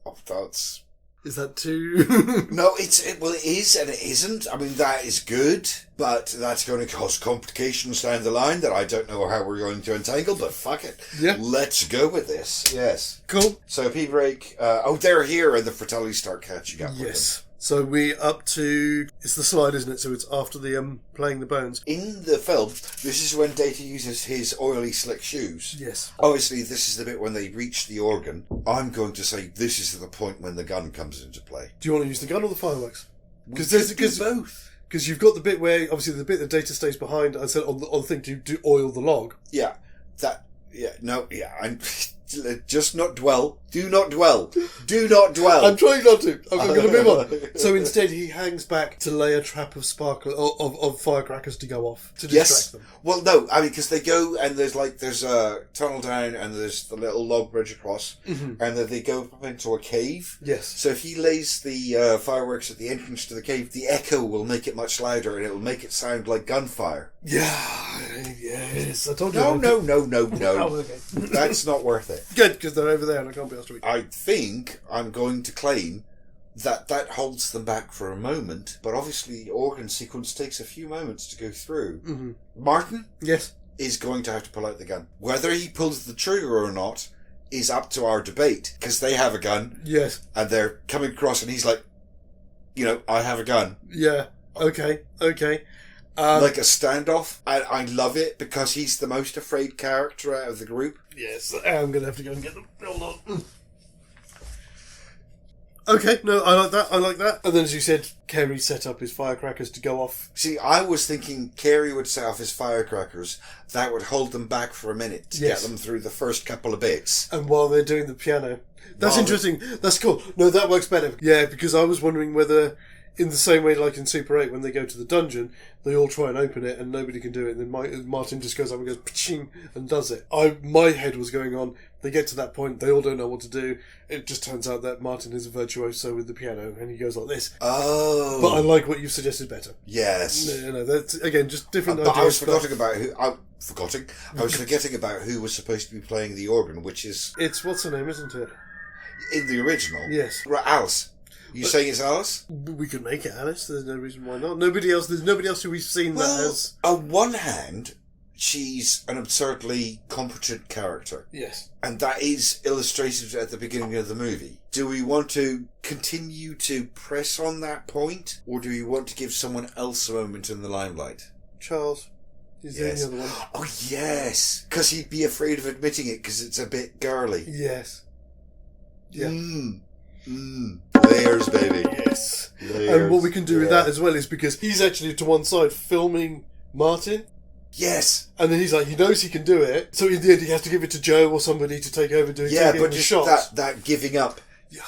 Oh, that's... Is that too... No, it is and it isn't. I mean, that is good, but that's going to cause complications down the line that I don't know how we're going to untangle, but fuck it. Yeah. Let's go with this. Yes. Cool. So, pee break. They're here and the Fratellis start catching up with them. Yes. So we up to... It's the slide, isn't it? So it's after the playing the bones. In the film, this is when Data uses his oily, slick shoes. Yes. Obviously, this is the bit when they reach the organ. I'm going to say this is the point when the gun comes into play. Do you want to use the gun or the fireworks? Because both. Because you've got the bit where, obviously, the bit that Data stays behind, I said on the thing to oil the log. Yeah. Just not dwell. Do not dwell. Do not dwell. I'm trying not to. I'm going to move on. So instead, he hangs back to lay a trap of of firecrackers to go off to distract them. Well, no, I mean, because they go and there's a tunnel down and there's the little log bridge across, and then they go up into a cave. Yes. So if he lays the fireworks at the entrance to the cave, the echo will make it much louder and it will make it sound like gunfire. Yeah. Yes. I told you. No. Oh, okay. That's not worth it. Good, because they're over there and I can't be asked to read. I think I'm going to claim that holds them back for a moment, but obviously the organ sequence takes a few moments to go through. Mm-hmm. Martin? Yes. Is going to have to pull out the gun. Whether he pulls the trigger or not is up to our debate, because they have a gun. Yes. And they're coming across and he's like, I have a gun. Yeah. Okay. Like a standoff. I love it because he's the most afraid character out of the group. Yes, I'm going to have to go and get them. Hold on. Okay, no, I like that. And then, as you said, Kerry set up his firecrackers to go off. See, I was thinking Kerry would set off his firecrackers. That would hold them back for a minute to get them through the first couple of bits. And while they're doing the piano. That's interesting. That's cool. No, that works better. Yeah, because I was wondering whether... In the same way, like in Super 8, when they go to the dungeon, they all try and open it and nobody can do it. And then Martin just goes up and goes, paching, and does it. My head was going on, they get to that point, they all don't know what to do. It just turns out that Martin is a virtuoso with the piano, and he goes like this. Oh. But I like what you've suggested better. Yes. No, that's, again, just different ideas. But I was forgetting about who was supposed to be playing the organ, which is... It's, what's her name, isn't it? In the original? Yes. Right, Alice. You saying it's Alice? We could make it Alice. There's no reason why not. There's nobody else who we've seen that has... On one hand, she's an absurdly competent character. Yes. And that is illustrated at the beginning of the movie. Do we want to continue to press on that point? Or do we want to give someone else a moment in the limelight? Charles. Is there any other one? Oh, yes. Because he'd be afraid of admitting it because it's a bit girly. Yes. Yeah. Layers, baby. Yes. Layers. And what we can do with that as well is because he's actually to one side filming Martin. Yes. And then he's like, he knows he can do it. So in the end, he has to give it to Joe or somebody to take over doing but the just shots. that giving up. Yeah.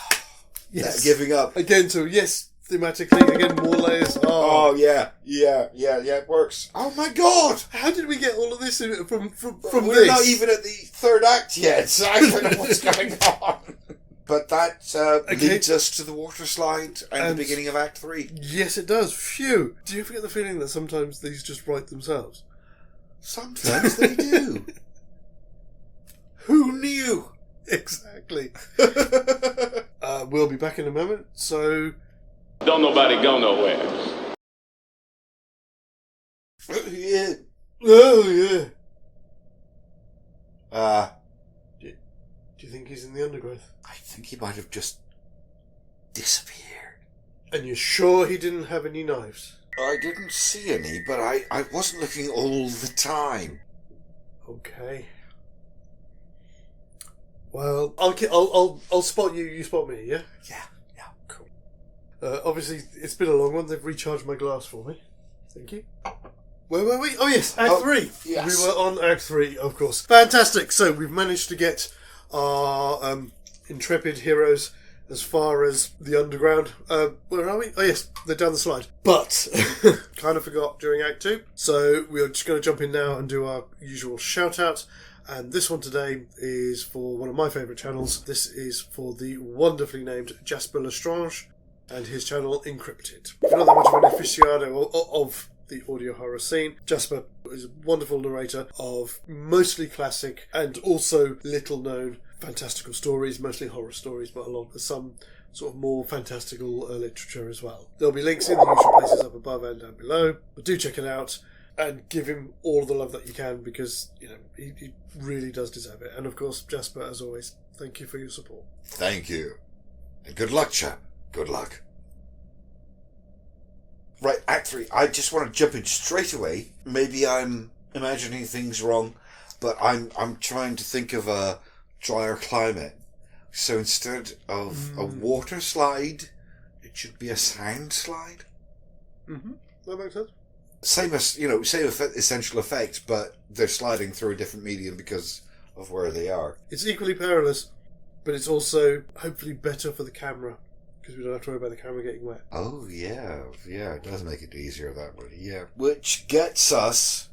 Yes. That giving up. Again, so yes, thematically, again, more layers. Oh, yeah, it works. Oh my god! How did we get all of this from We're this? not even at the third act yet, so I don't know what's going on. But that leads us to the water slide and the beginning of Act 3. Yes, it does. Phew. Do you ever get the feeling that sometimes these just write themselves? Sometimes they do. Who knew? Exactly. We'll be back in a moment, so... Don't nobody go nowhere. Yeah. Oh, yeah. Do you think he's in the undergrowth? I think he might have just disappeared. And you're sure he didn't have any knives? I didn't see any, but I wasn't looking all the time. Okay. Well, I'll spot you. You spot me. Yeah. Yeah, cool. Obviously, it's been a long one. They've recharged my glass for me. Thank you. Where were we? Oh yes, Act 3. Yes. We were on Act 3, of course. Fantastic. So we've managed to get our intrepid heroes as far as the underground. Where are we? Oh yes, they're down the slide. But kind of forgot during Act 2. So we're just going to jump in now and do our usual shout out. And this one today is for one of my favourite channels. This is for the wonderfully named Jasper Lestrange and his channel Encrypted. If you're not that much of an aficionado of the audio horror scene, Jasper is a wonderful narrator of mostly classic and also little known fantastical stories, mostly horror stories, but along with some sort of more fantastical literature as well. There'll be links in the usual places up above and down below, but do check it out and give him all the love that you can, because he really does deserve it. And of course, Jasper, as always, thank you for your support. Thank you. And good luck, chap. Good luck. Right, Act 3. I just want to jump in straight away. Maybe I'm imagining things wrong, but I'm trying to think of a drier climate. So instead of a water slide, it should be a sand slide. Mm-hmm. That makes sense. Same essential effect, but they're sliding through a different medium because of where they are. It's equally perilous, but it's also hopefully better for the camera, because we don't have to worry about the camera getting wet. Oh, yeah, it does make it easier that way, yeah. Which gets us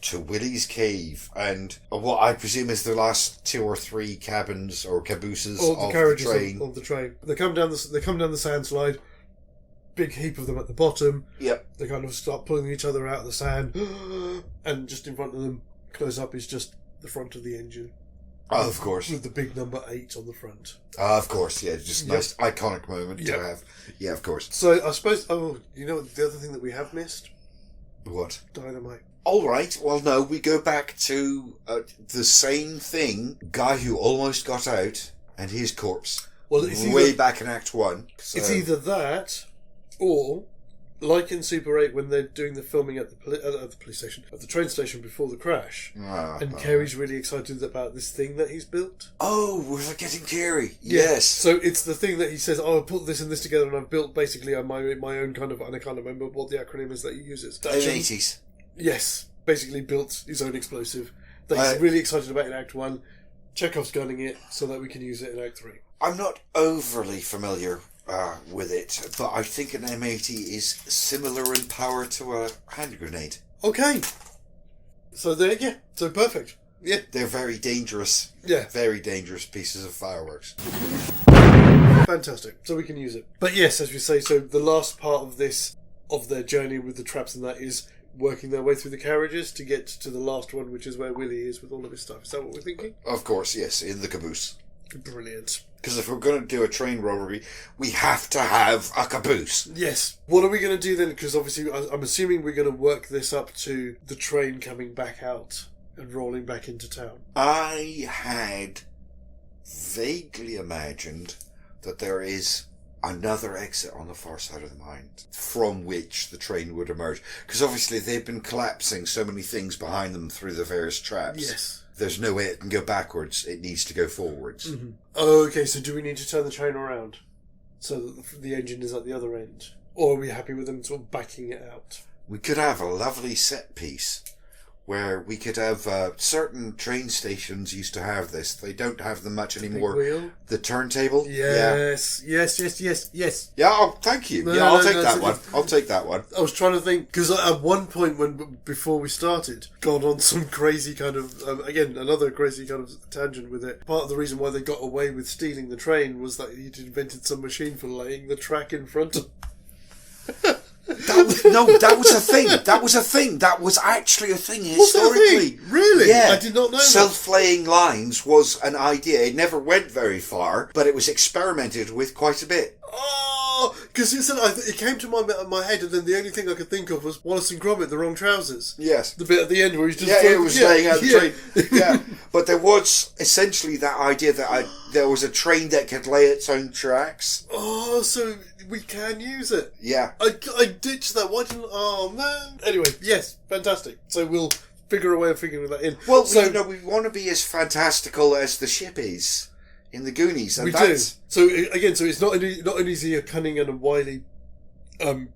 to Willy's cave, and what I presume is the last 2 or 3 cabins or cabooses Or the of carriages the train. of the train. They come down the sand slide. Big heap of them at the bottom. Yep. They kind of start pulling each other out of the sand, and just in front of them, close up, is just the front of the engine. Oh, of course. With the big number 8 on the front. Of course, yeah. Just a nice iconic moment to have. Yeah, of course. So, I suppose... Oh, you know the other thing that we have missed? What? Dynamite. All right. Well, no, we go back to the same thing. Guy who almost got out, and his corpse. Well, it's way back in Act 1. So. It's either that, or... Like in Super 8, when they're doing the filming at the police station, at the train station before the crash, and Carey's really excited about this thing that he's built. Oh, we're forgetting Carey. Yeah. Yes. So it's the thing that he says, I put this and this together, and I've built basically my own kind of, and I can't remember what the acronym is that he uses. In the 80s. Yes. Basically built his own explosive that he's really excited about in Act 1. Chekhov's gunning it so that we can use it in Act 3. I'm not overly familiar with it, but I think an M80 is similar in power to a hand grenade. Okay. So so perfect. Yeah. They're very dangerous. Yeah. Very dangerous pieces of fireworks. Fantastic. So we can use it. But yes, as we say, so the last part of their journey with the traps and that is working their way through the carriages to get to the last one, which is where Willy is with all of his stuff. Is that what we're thinking? Of course, yes, in the caboose. Brilliant. Because if we're going to do a train robbery, we have to have a caboose. Yes. What are we going to do then? Because obviously, I'm assuming we're going to work this up to the train coming back out and rolling back into town. I had vaguely imagined that there is another exit on the far side of the mine from which the train would emerge. Because obviously they've been collapsing so many things behind them through the various traps. Yes. There's no way it can go backwards. It needs to go forwards. Mm-hmm. Okay, so do we need to turn the train around so that the engine is at the other end? Or are we happy with them sort of backing it out? We could have a lovely set piece where we could have certain train stations used to have this. They don't have them much anymore. wheel? The turntable. Yes. Yeah. Yes. Yeah. Oh, thank you. No, yeah, I'll no, take no, that so- one. I'll take that one. I was trying to think, because at one point before we started, gone on some crazy kind of, again, another crazy kind of tangent with it. Part of the reason why they got away with stealing the train was that he'd invented some machine for laying the track in front of... That was a thing. That was a thing. That was actually a thing historically. Really? Yeah. I did not know that. Self-laying lines was an idea. It never went very far, but it was experimented with quite a bit. Oh, because it came to my head, and then the only thing I could think of was Wallace and Gromit, the wrong trousers. Yes. The bit at the end where he's just... Yeah, it was laying out the train. Yeah. But there was essentially that idea that there was a train that could lay its own tracks. Oh, so we can use it. Yeah. I ditched that. Why didn't... Oh, man. Anyway, yes, fantastic. So we'll figure a way of figuring that in. Well, so, we want to be as fantastical as the ship is in the Goonies. And we that's, do. So, again, so it's not only is he a cunning and a wily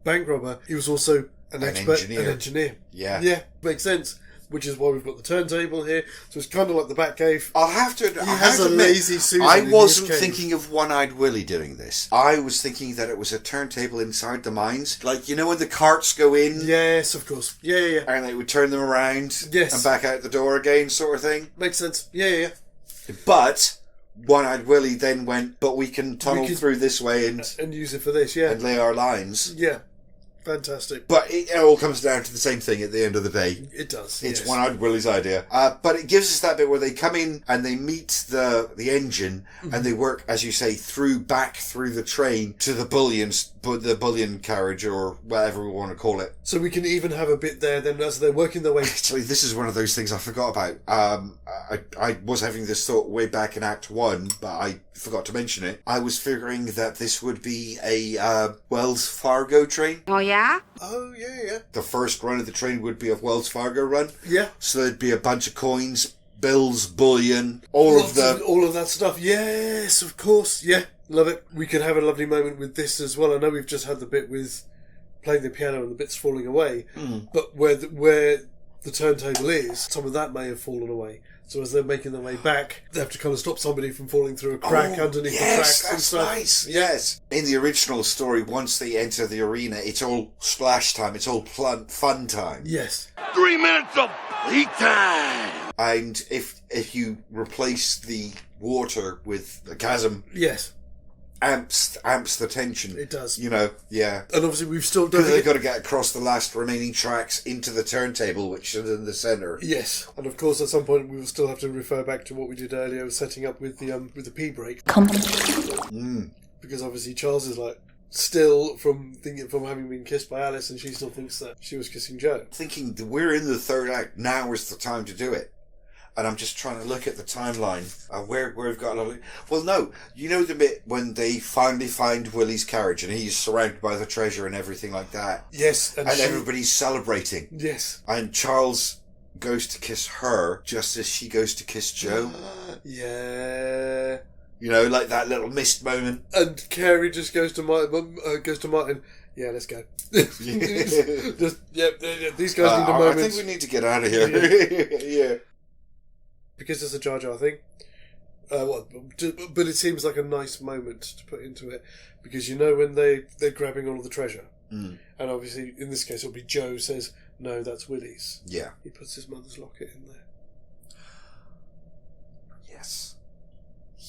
bank robber, he was also an expert, engineer. an engineer. Yeah. Yeah, makes sense. Which is why we've got the turntable here. So it's kind of like the Batcave. I'll have to. He has a lazy Susan. I in wasn't his cave. thinking of One Eyed Willy doing this. I was thinking that it was a turntable inside the mines, like when the carts go in. Yes, of course. Yeah. And they would turn them around. Yes. And back out the door again, sort of thing. Makes sense. Yeah. But One Eyed Willy then went, but we can tunnel through this way And use it for this, yeah. and lay our lines. Yeah. Fantastic. But it all comes down to the same thing at the end of the day. It does. It's yes. One Eyed Willy's idea. But it gives us that bit where they come in and they meet the engine and they work, as you say, back through the train to the bullion carriage or whatever we want to call it. So we can even have a bit there then as they're working their way. Actually, this is one of those things I forgot about. I was having this thought way back in Act 1, but I forgot to mention it. I was figuring that this would be a Wells Fargo train. Oh, yeah? Oh, yeah. The first run of the train would be a Wells Fargo run. Yeah. So there'd be a bunch of coins, bills, bullion, all of that stuff. Yes, of course. Yeah, love it. We could have a lovely moment with this as well. I know we've just had the bit with playing the piano and the bits falling away, but where the turntable is, some of that may have fallen away. So as they're making their way back, they have to kind of stop somebody from falling through a crack underneath the tracks and that's stuff. nice. Yes. In the original story, once they enter the arena, it's all splash time. It's all fun time. Yes. 3 minutes of heat time. And if you replace the water with a chasm, Yes. amps the tension. It does. Yeah. And obviously we've still done Because they've got to get across the last remaining tracks into the turntable, which is in the centre. Yes, and of course at some point we will still have to refer back to what we did earlier, setting up with the P break. Because obviously Charles is like still from having been kissed by Alice, and she still thinks that she was kissing Joe. Thinking that we're in the third act, now is the time to do it. And I'm just trying to look at the timeline where we've got a lot of... Well, no, the bit when they finally find Willy's carriage and he's surrounded by the treasure and everything like that. Yes, and everybody's celebrating. Yes, and Charles goes to kiss her just as she goes to kiss Joe. Yeah. Like that little mist moment. And Carrie just goes to Martin. Yeah, let's go. These guys need a moment. I think we need to get out of here. Yeah. Because it's a Jar Jar thing. But it seems like a nice moment to put into it. Because when they're grabbing all of the treasure. And obviously, in this case, it'll be Joe says, no, that's Willy's. Yeah. He puts his mother's locket in there.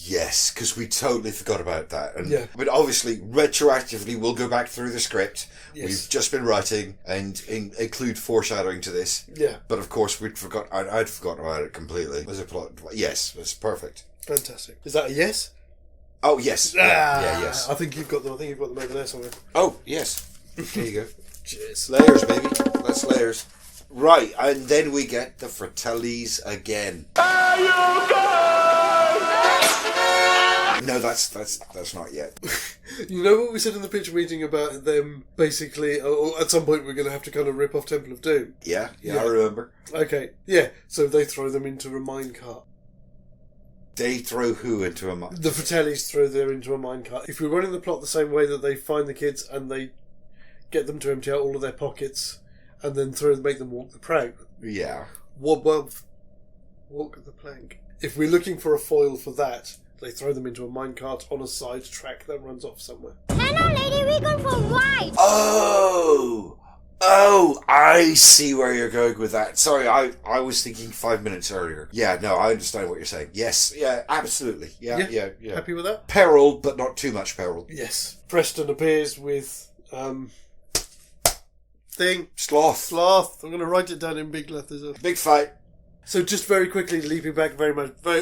Yes, because we totally forgot about that. But obviously, retroactively, we'll go back through the script. Yes. We've just been writing and include foreshadowing to this. Yeah. But of course, I'd forgotten about it completely. As a plot. Yes, it's perfect. Fantastic. Is that a yes? Oh, yes. Yeah, yes. I think you've got them over there somewhere. Oh, yes. There you go. Cheers. Layers, baby. That's layers. Right, and then we get the Fratellis again. No, that's not yet. You know what we said in the pitch meeting about them basically, or at some point we're going to have to kind of rip off Temple of Doom? Yeah, I remember. Okay, yeah, so they throw them into a minecart. They throw who into a minecart? The Fratellis throw them into a minecart. If we're running the plot the same way that they find the kids and they get them to empty out all of their pockets and then make them walk the plank. Yeah. Walk the plank. If we're looking for a foil for that, they throw them into a minecart on a side track that runs off somewhere. Hello, lady, we go for white. Oh, I see where you're going with that. Sorry, I was thinking 5 minutes earlier. Yeah, no, I understand what you're saying. Yes, yeah, absolutely. Yeah. Happy with that? Peril, but not too much peril. Yes. Preston appears with, Sloth. I'm going to write it down in big letters. Big fight. So just very quickly, leaping back very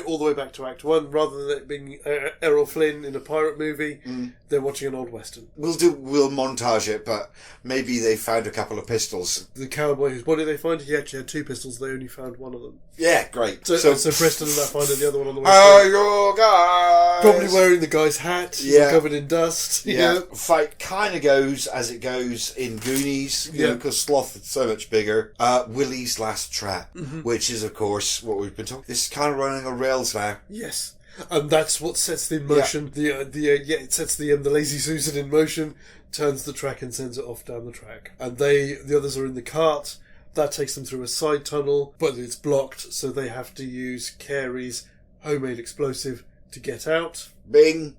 all the way back to Act 1, rather than it being Errol Flynn in a pirate movie, they're watching an old Western. We'll montage it, but maybe they found a couple of pistols. The cowboy, whose body they find, he actually had 2 pistols, they only found one of them. Yeah, great. So Preston and I find the other one on the way through. You guys! Probably wearing the guy's hat, covered in dust. Yeah, fight kind of goes as it goes in Goonies, because Sloth is so much bigger. Willy's last trap, which is, of course, what we've been talking. This is kind of running on rails now. Yes, and that's what sets the motion. It sets the Lazy Susan in motion, turns the track and sends it off down the track. And the others are in the cart. That takes them through a side tunnel, but it's blocked, so they have to use Carey's homemade explosive to get out. Bing.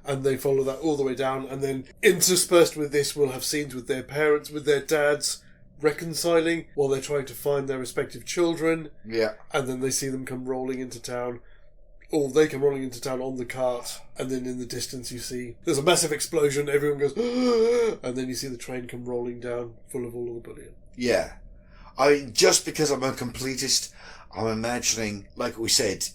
And they follow that all the way down, and then interspersed with this, we'll have scenes with their parents, with their dads, reconciling while they're trying to find their respective children. Yeah. And then they see them come rolling into town. Or they come rolling into town on the cart, and then in the distance you see there's a massive explosion, everyone goes, and then you see the train come rolling down full of all of the bullion. Yeah. I mean, just because I'm a completist, I'm imagining, like we said,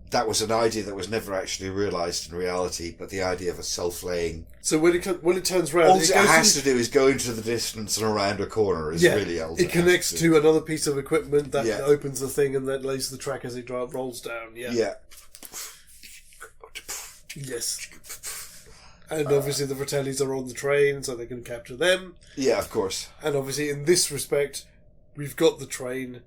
that was an idea that was never actually realised in reality, but the idea of a self-laying... So when it turns round... All it has to do is go into the distance and around a corner is really all it connects to another piece of equipment that opens the thing and that lays the track as it rolls down. Yeah. Yes. And obviously the Fratellis are on the train, so they can capture them. Yeah, of course. And obviously in this respect, we've got the train...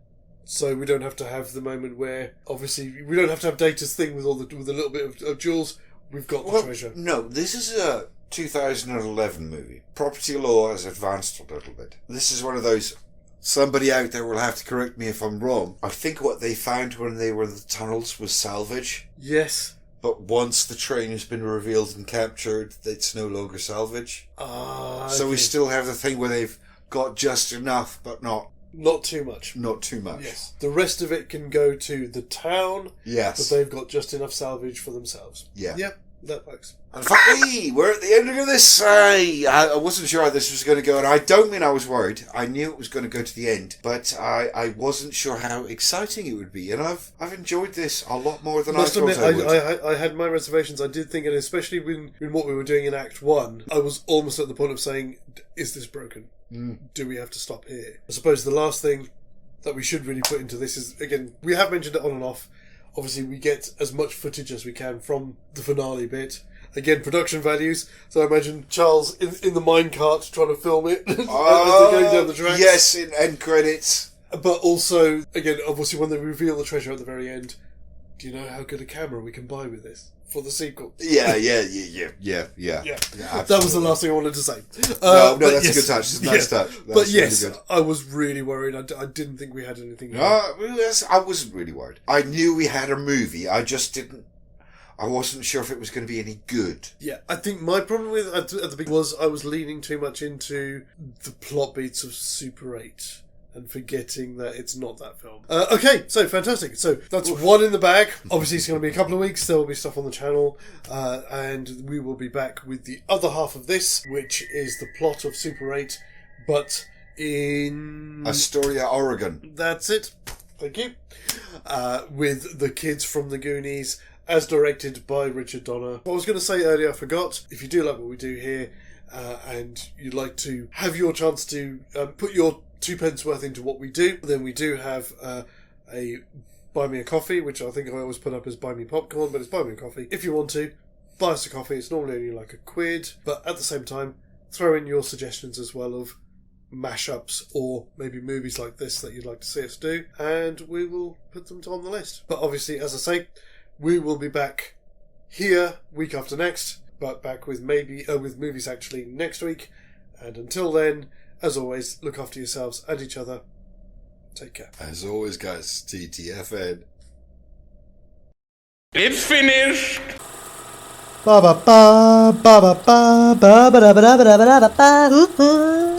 So we don't have to have the moment where, obviously, we don't have to have Data's thing with a little bit of jewels. We've got the treasure. No, this is a 2011 movie. Property law has advanced a little bit. This is one of those. Somebody out there will have to correct me if I'm wrong. I think what they found when they were in the tunnels was salvage. Yes. But once the train has been revealed and captured, it's no longer salvage. So we still have the thing where they've got just enough, but not too much. Not too much. Yes. The rest of it can go to the town. Yes. But they've got just enough salvage for themselves. Yeah. Yep, that works. And finally, we're at the ending of this. I wasn't sure how this was going to go, and I don't mean I was worried. I knew it was going to go to the end, but I wasn't sure how exciting it would be, and I've enjoyed this a lot more than I thought I would. I had my reservations. I did think, and especially in what we were doing in Act 1, I was almost at the point of saying, is this broken? Do we have to stop here? I suppose the last thing that we should really put into this is, again, we have mentioned it on and off. Obviously, we get as much footage as we can from the finale bit. Again, production values. So I imagine Charles in the minecart trying to film it as they're going down the tracks. Yes, in end credits. But also, again, obviously when they reveal the treasure at the very end, do you know how good a camera we can buy with this for the sequel? Yeah. That was the last thing I wanted to say. No, that's a good touch. It's a nice touch. But yes, really I was really worried. I didn't think we had anything. I wasn't really worried. I knew we had a movie. I just didn't. I wasn't sure if it was going to be any good. Yeah, I think my problem with at the beginning was I was leaning too much into the plot beats of Super 8. And forgetting that it's not that film. Okay, so fantastic. So that's one in the bag. Obviously, it's going to be a couple of weeks. There will be stuff on the channel. And we will be back with the other half of this, which is the plot of Super 8, but in Astoria, Oregon. That's it. Thank you. With the kids from the Goonies, as directed by Richard Donner. What I was going to say earlier, I forgot. If you do like what we do here, and you'd like to have your chance to put your 2 pence worth into what we do, then we do have a Buy Me a Coffee, which I think I always put up as Buy Me Popcorn, but it's Buy Me a Coffee. If you want to, buy us a coffee. It's normally only like £1, but at the same time, throw in your suggestions as well of mashups or maybe movies like this that you'd like to see us do, and we will put them on the list. But obviously, as I say, we will be back here week after next, but back with with movies actually next week. And until then, as always, look after yourselves and each other. Take care. As always, guys, TTFN. It's finished. Ba ba ba ba ba ba ba ba ba ba ba ba ba ba.